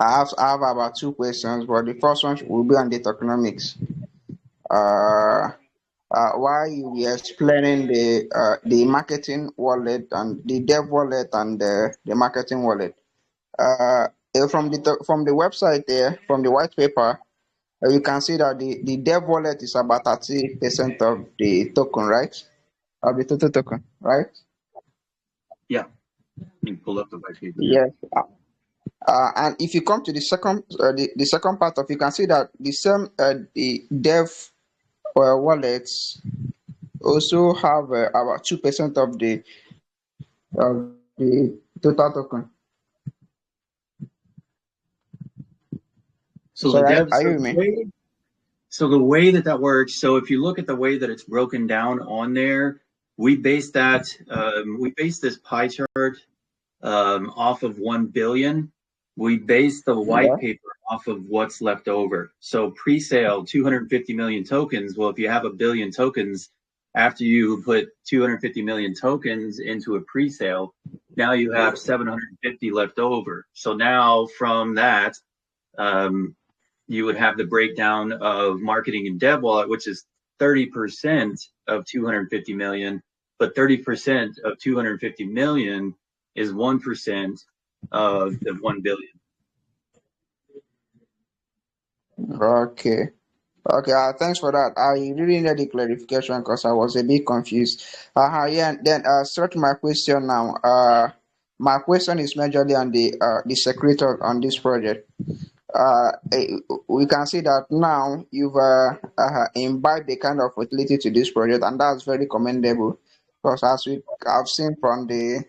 I have about two questions, but the first one will be on the tokenomics. While you were explaining the marketing wallet and the dev wallet and the marketing wallet, from the website there, from the white paper, you can see that the dev wallet is about 30% of the token, right? Of the total token, right? Yeah, you can pull up the white paper. Yes. And if you come to the second part of, you can see that the same the dev wallets also have about 2% of the total token. So So the right, dev, are you with me? so the way that works, so if you look at the way that it's broken down on there, we base this pie chart off of 1 billion. We base the white Yeah. paper off of what's left over. So pre-sale, 250 million tokens. Well, if you have 1 billion tokens, after you put 250 million tokens into a pre-sale, now you have 750 left over. So now from that, you would have the breakdown of marketing and dev wallet, which is 30% of 250 million, but 30% of 250 million is 1% of the 1 billion. Okay. Okay. Thanks for that. I really need the clarification because I was a bit confused. Yeah. And then start my question now. My question is majorly on the secretary on this project. We can see that now you've imbibed the kind of utility to this project, and that's very commendable. Because as we have seen from the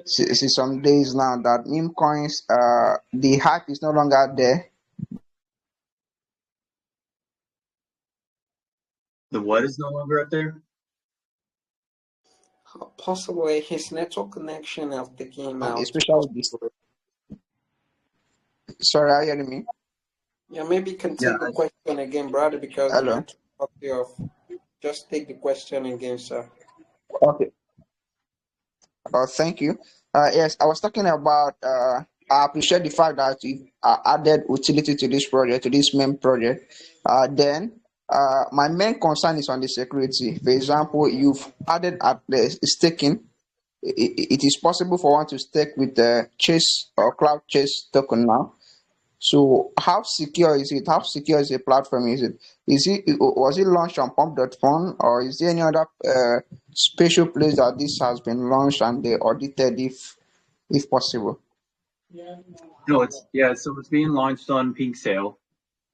see some days now that meme coins, the hype is no longer there. The what is no longer up there? Possibly his network connection has taken him out. Especially this. Sorry, are you hearing me? Yeah, maybe you can take the question again, brother, because the Hello. network cut you off. Just take the question again, sir. Okay. Thank you. Yes, I was talking about. I appreciate the fact that you added utility to this project, to this main project. Then, my main concern is on the security. For example, you've added at the staking. It is possible for one to stake with the Chase or Cloud Chase token now. So how secure is it? How secure is the platform? Was it launched on pump.fun, or is there any other special place that this has been launched and they audited if possible? No, so it's being launched on Pink Sale.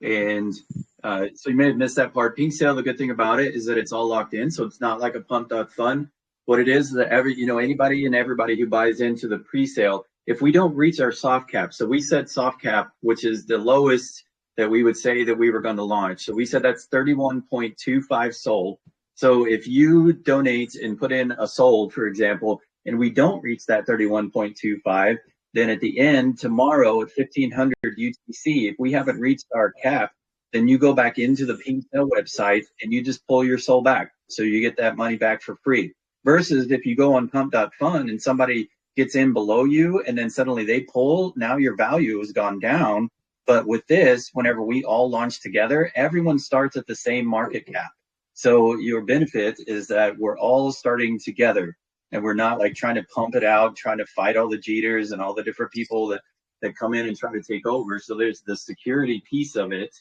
And so you may have missed that part. Pink Sale, the good thing about it is that it's all locked in, so it's not like a pump.fun. What it is that anybody and everybody who buys into the pre-sale, if we don't reach our soft cap, so we said soft cap, which is the lowest that we would say that we were going to launch. So we said that's 31.25 SOL. So if you donate and put in a SOL, for example, and we don't reach that 31.25, then at the end, tomorrow at 1500 UTC, if we haven't reached our cap, then you go back into the Pink Sale website and you just pull your SOL back. So you get that money back for free. Versus if you go on pump.fun and somebody gets in below you and then suddenly they pull, now your value has gone down. But with this, whenever we all launch together, everyone starts at the same market cap. So your benefit is that we're all starting together and we're not like trying to pump it out, trying to fight all the cheaters and all the different people that come in and try to take over. So there's the security piece of it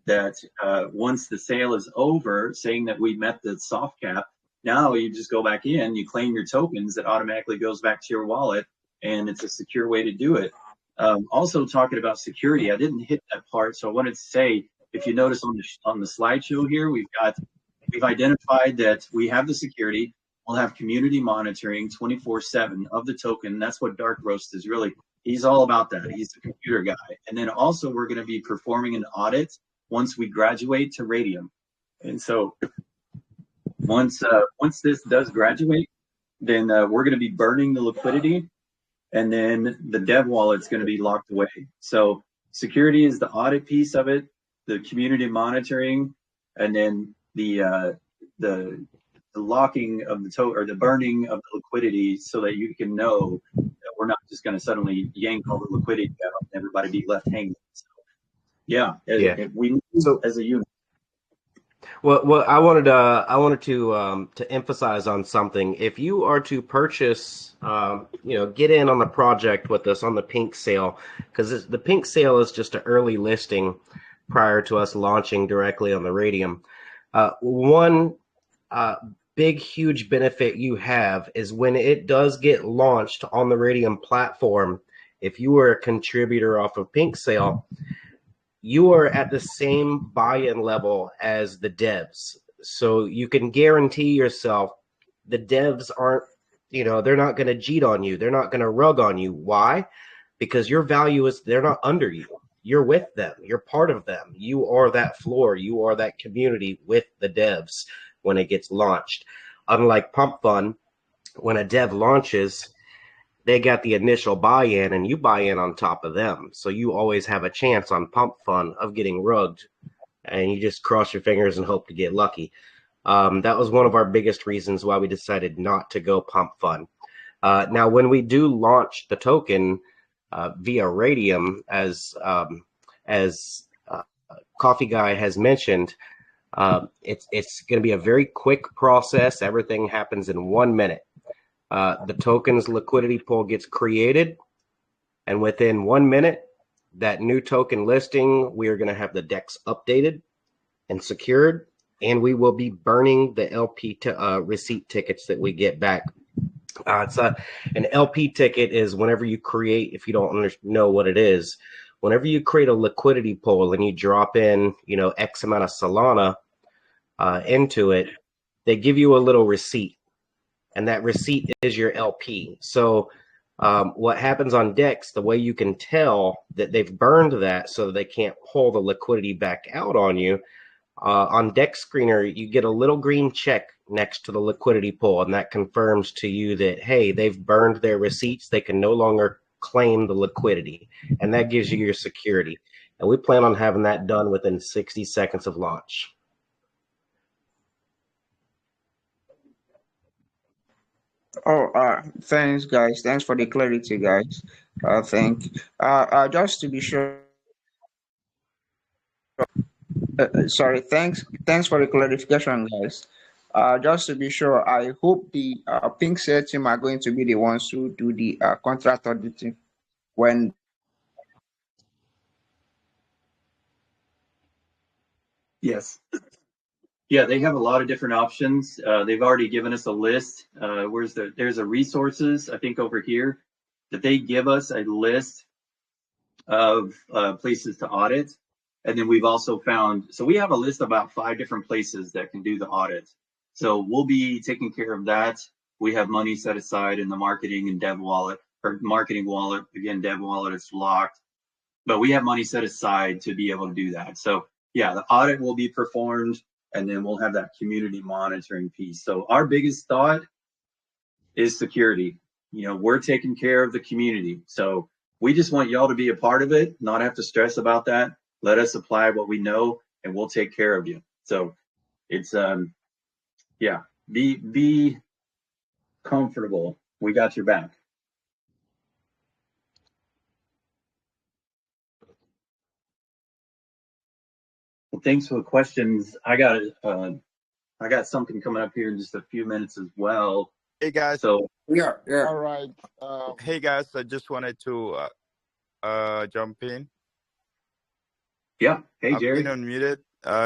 that once the sale is over, saying that we met the soft cap, now you just go back in, you claim your tokens, it automatically goes back to your wallet, and it's a secure way to do it. Also talking about security, I didn't hit that part, so I wanted to say, if you notice on the slideshow here, we've identified that we have the security. We'll have community monitoring 24/7 of the token. That's what Dark Roast is really. He's all about that. He's the computer guy. And then also we're going to be performing an audit once we graduate to Raydium. And so once this does graduate, then we're going to be burning the liquidity, and then the dev wallet's going to be locked away. So security is the audit piece of it, the community monitoring, and then the locking of the or the burning of the liquidity, so that you can know that we're not just going to suddenly yank all the liquidity out and everybody be left hanging. So, yeah. We move as a unit. Well, I wanted to emphasize on something. If you are to purchase, get in on the project with us on the pink sale, because the pink sale is just an early listing prior to us launching directly on the Raydium. One big, huge benefit you have is when it does get launched on the Raydium platform. If you are a contributor off of pink sale, you are at the same buy-in level as the devs. So you can guarantee yourself the devs aren't, they're not going to cheat on you. They're not going to rug on you. Why? Because your value is, they're not under you. You're with them. You're part of them. You are that floor. You are that community with the devs when it gets launched. Unlike Pump Fund, when a dev launches, they got the initial buy-in and you buy in on top of them. So you always have a chance on Pump Fund of getting rugged, and you just cross your fingers and hope to get lucky. That was one of our biggest reasons why we decided not to go Pump Fund. Now, when we do launch the token via Raydium, as Coffee Guy has mentioned, it's going to be a very quick process. Everything happens in 1 minute. The token's liquidity pool gets created, and within 1 minute, that new token listing, we are going to have the DEX updated and secured, and we will be burning the LP receipt tickets that we get back. An LP ticket is whenever you create, if you don't know what it is, whenever you create a liquidity pool and you drop in, X amount of Solana into it, they give you a little receipt. And that receipt is your LP. So what happens on DEX, the way you can tell that they've burned that so that they can't pull the liquidity back out on you, on DEX Screener, you get a little green check next to the liquidity pool, and that confirms to you that, hey, they've burned their receipts. They can no longer claim the liquidity, and that gives you your security. And we plan on having that done within 60 seconds of launch. Thanks, guys. Thanks for the clarity, guys. Just to be sure. Sorry. Thanks for the clarification, guys. Just to be sure, I hope the Pink Set team are going to be the ones who do the contract auditing when. Yes. Yeah, they have a lot of different options. They've already given us a list. There's a resources, I think over here, that they give us a list of places to audit. And then we've also found, so we have a list of about 5 different places that can do the audit. So we'll be taking care of that. We have money set aside in the marketing and dev wallet, or marketing wallet. Again, dev wallet is locked, but we have money set aside to be able to do that. So yeah, the audit will be performed, and then we'll have that community monitoring piece. So our biggest thought is security. We're taking care of the community. So we just want y'all to be a part of it, not have to stress about that. Let us apply what we know, and we'll take care of you. So it's, be comfortable. We got your back. Well, thanks for the questions. I got something coming up here in just a few minutes as well. Hey guys. So Yeah. All right. Hey guys, I just wanted to jump in. Yeah. Hey, Jerry. I've been unmuted.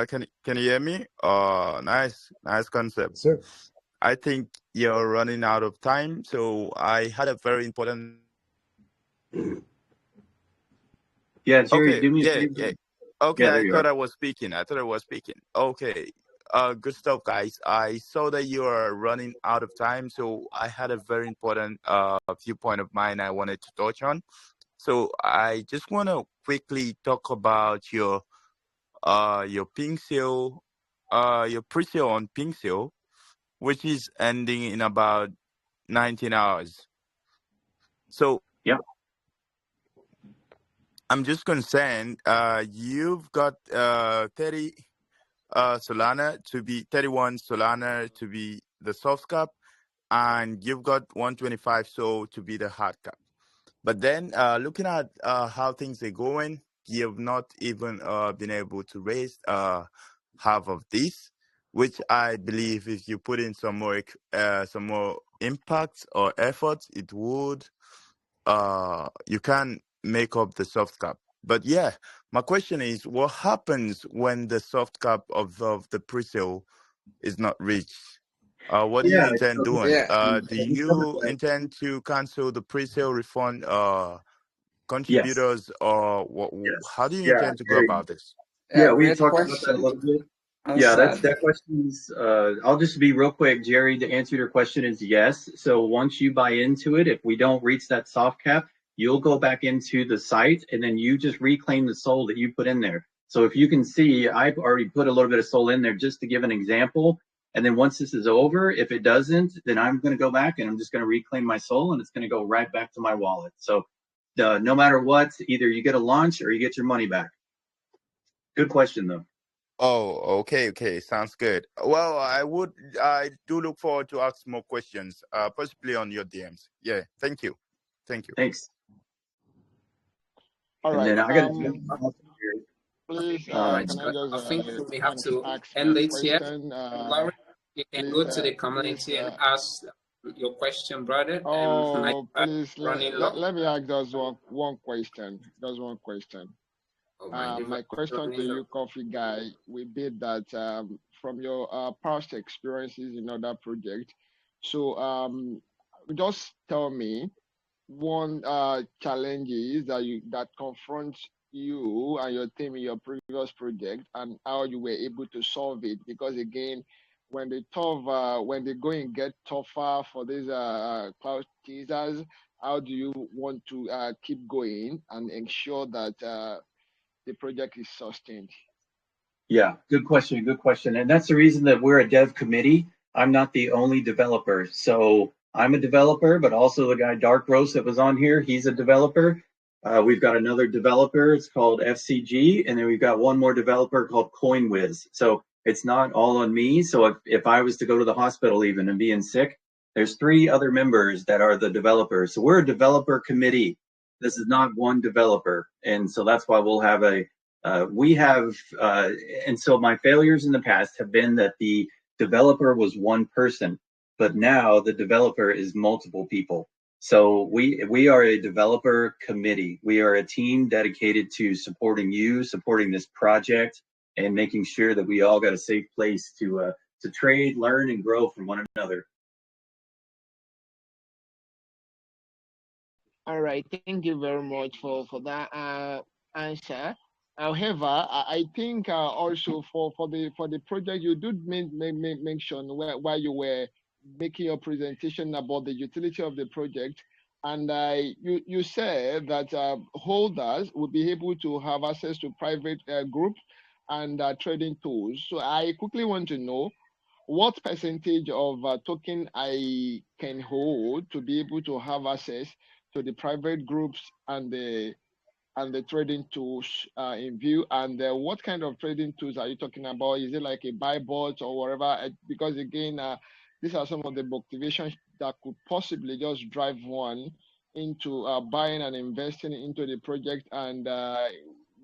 Can you hear me? Nice concept. Sir. I think you're running out of time, so I had a very important Yeah, Jerry, Okay, do me a yeah, favor. yeah. Okay, Yeah, there I you thought are. I was speaking. Okay. Good stuff, guys. I saw that you are running out of time, so I had a very important viewpoint of mine I wanted to touch on. So I just want to quickly talk about your pink sale, your pre-sale on pink sale, which is ending in about 19 hours. So Yeah. I'm just concerned. You've got 30 Solana to be 31 Solana to be the soft cap, and you've got 125 so to be the hard cap. But then looking at how things are going, you've not even been able to raise half of this, which I believe if you put in some more impact or effort, it would you can make up the soft cap. But yeah, my question is, what happens when the soft cap of the pre-sale is not reached? What do you Yeah. intend So, doing? Yeah. Do we covered you that. intend to cancel the pre-sale refund Yes. contributors, or Yes. how do you Yeah, intend to go Jerry. about this? Yeah, we Great talked about that a question. little bit. Yeah, Answered. that question's, I'll just be real quick, Jerry. The answer to your question is yes. So once you buy into it, if we don't reach that soft cap, you'll go back into the site and then you just reclaim the SOL that you put in there. So if you can see, I've already put a little bit of SOL in there just to give an example. And then once this is over, if it doesn't, then I'm going to go back and I'm just going to reclaim my SOL and it's going to go right back to my wallet. So no matter what, either you get a launch or you get your money back. Good question though. Oh, okay, sounds good. Well, I do look forward to ask more questions, possibly on your DMs. Yeah, thank you. Thanks. All And right. then I got to jump off here. Please, All right. can I So I just think we have to ask end a it here. question? Lauren, you can Please, go to the community and ask your question, brother. oh, please running low. let me ask just one question. Just one question. Oh, My question to you, Coffee Guy, will be that from your past experiences in other projects. So just tell me one challenges that confront you and your team in your previous project and how you were able to solve it. Because again, when they go and get tougher for these cloud teasers, how do you want to keep going and ensure that the project is sustained? Yeah, good question. Good question. And that's the reason that we're a dev committee. I'm not the only developer. So I'm a developer, but also the guy Dark Rose that was on here, he's a developer. We've got another developer, it's called FCG, and then we've got one more developer called CoinWiz. So it's not all on me. So if I was to go to the hospital even and being sick, there's 3 other members that are the developers. So we're a developer committee. This is not one developer. And so that's why we'll have and so my failures in the past have been that the developer was one person, but now the developer is multiple people. So we are a developer committee. We are a team dedicated to supporting you, supporting this project, and making sure that we all got a safe place to trade, learn, and grow from one another. All right, thank you very much for that answer. However, I think also for the project you did mention while you were making your presentation about the utility of the project, and you said that holders will be able to have access to private groups and trading tools. So I quickly want to know what percentage of token I can hold to be able to have access to the private groups and the trading tools in view, and what kind of trading tools are you talking about? Is it like a buy bot or whatever? Because again, these are some of the motivations that could possibly just drive one into buying and investing into the project. And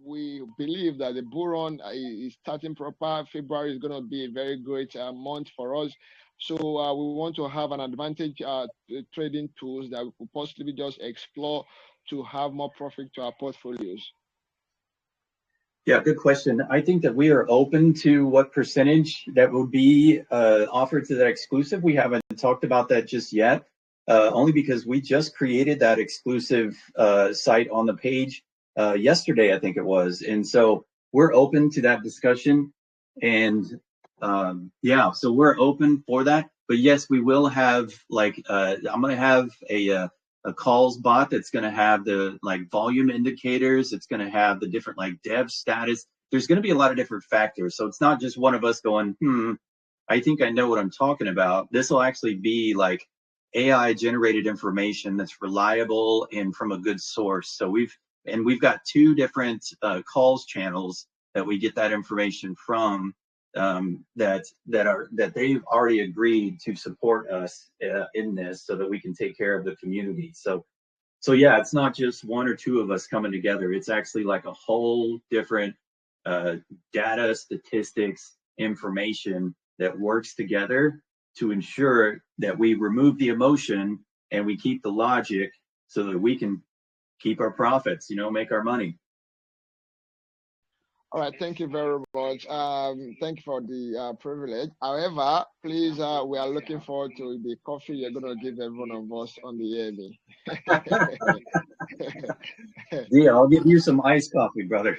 we believe that the bull run is starting proper. February is going to be a very great month for us. So we want to have an advantage trading tools that we could possibly just explore to have more profit to our portfolios. Yeah, good question. I think that we are open to what percentage that will be offered to that exclusive. We haven't talked about that just yet. only because we just created that exclusive site on the page yesterday, I think it was. And so we're open to that discussion. And yeah, so we're open for that. But yes, we will have like, I'm going to have a calls bot that's going to have the like volume indicators. It's going to have the different like dev status. There's going to be a lot of different factors. So it's not just one of us going, I think I know what I'm talking about. This will actually be like AI generated information that's reliable and from a good source. So we've got two different calls channels that we get that information from, that they've already agreed to support us in this, so that we can take care of the community. So yeah, it's not just one or two of us coming together. It's actually like a whole different data, statistics, information that works together to ensure that we remove the emotion and we keep the logic, so that we can keep our profits, make our money. All right, thank you very much. Thank you for the privilege. However, please, we are looking forward to the coffee you're going to give every one of us on the AMA. Yeah, I'll give you some iced coffee, brother.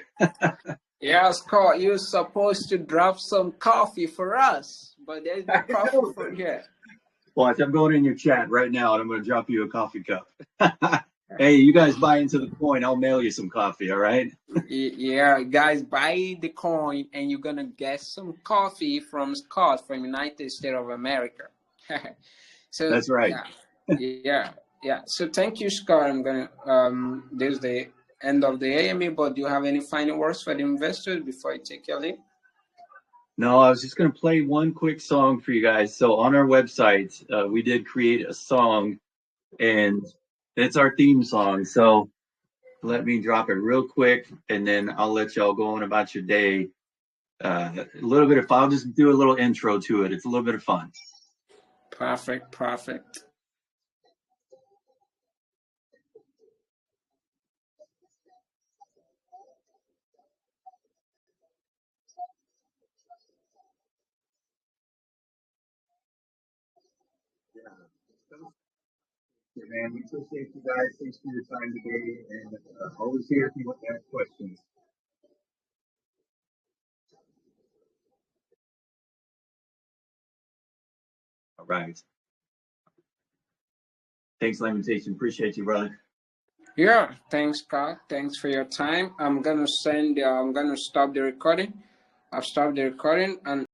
Yeah, Scott, you're supposed to drop some coffee for us, but there's no coffee for here. Watch, I'm going in your chat right now, and I'm going to drop you a coffee cup. Hey, you guys buy into the coin, I'll mail you some coffee, all right? Yeah, guys, buy the coin, and you're going to get some coffee from Scott from United States of America. So that's right. Yeah. So thank you, Scott. I'm going to, this is the end of the AMA, but do you have any final words for the investors before I take your leave? No, I was just going to play one quick song for you guys. So on our website, we did create a song, and it's our theme song. So let me drop it real quick, and then I'll let y'all go on about your day. A little bit of fun. I'll just do a little intro to it. It's a little bit of fun. Perfect. Yeah, man, we appreciate you guys. Thanks for your time today, and always here if you want to ask questions. All right. Thanks, Lamentation. Appreciate you, brother. Yeah, thanks, Scott. Thanks for your time. I'm gonna stop the recording. I've stopped the recording, and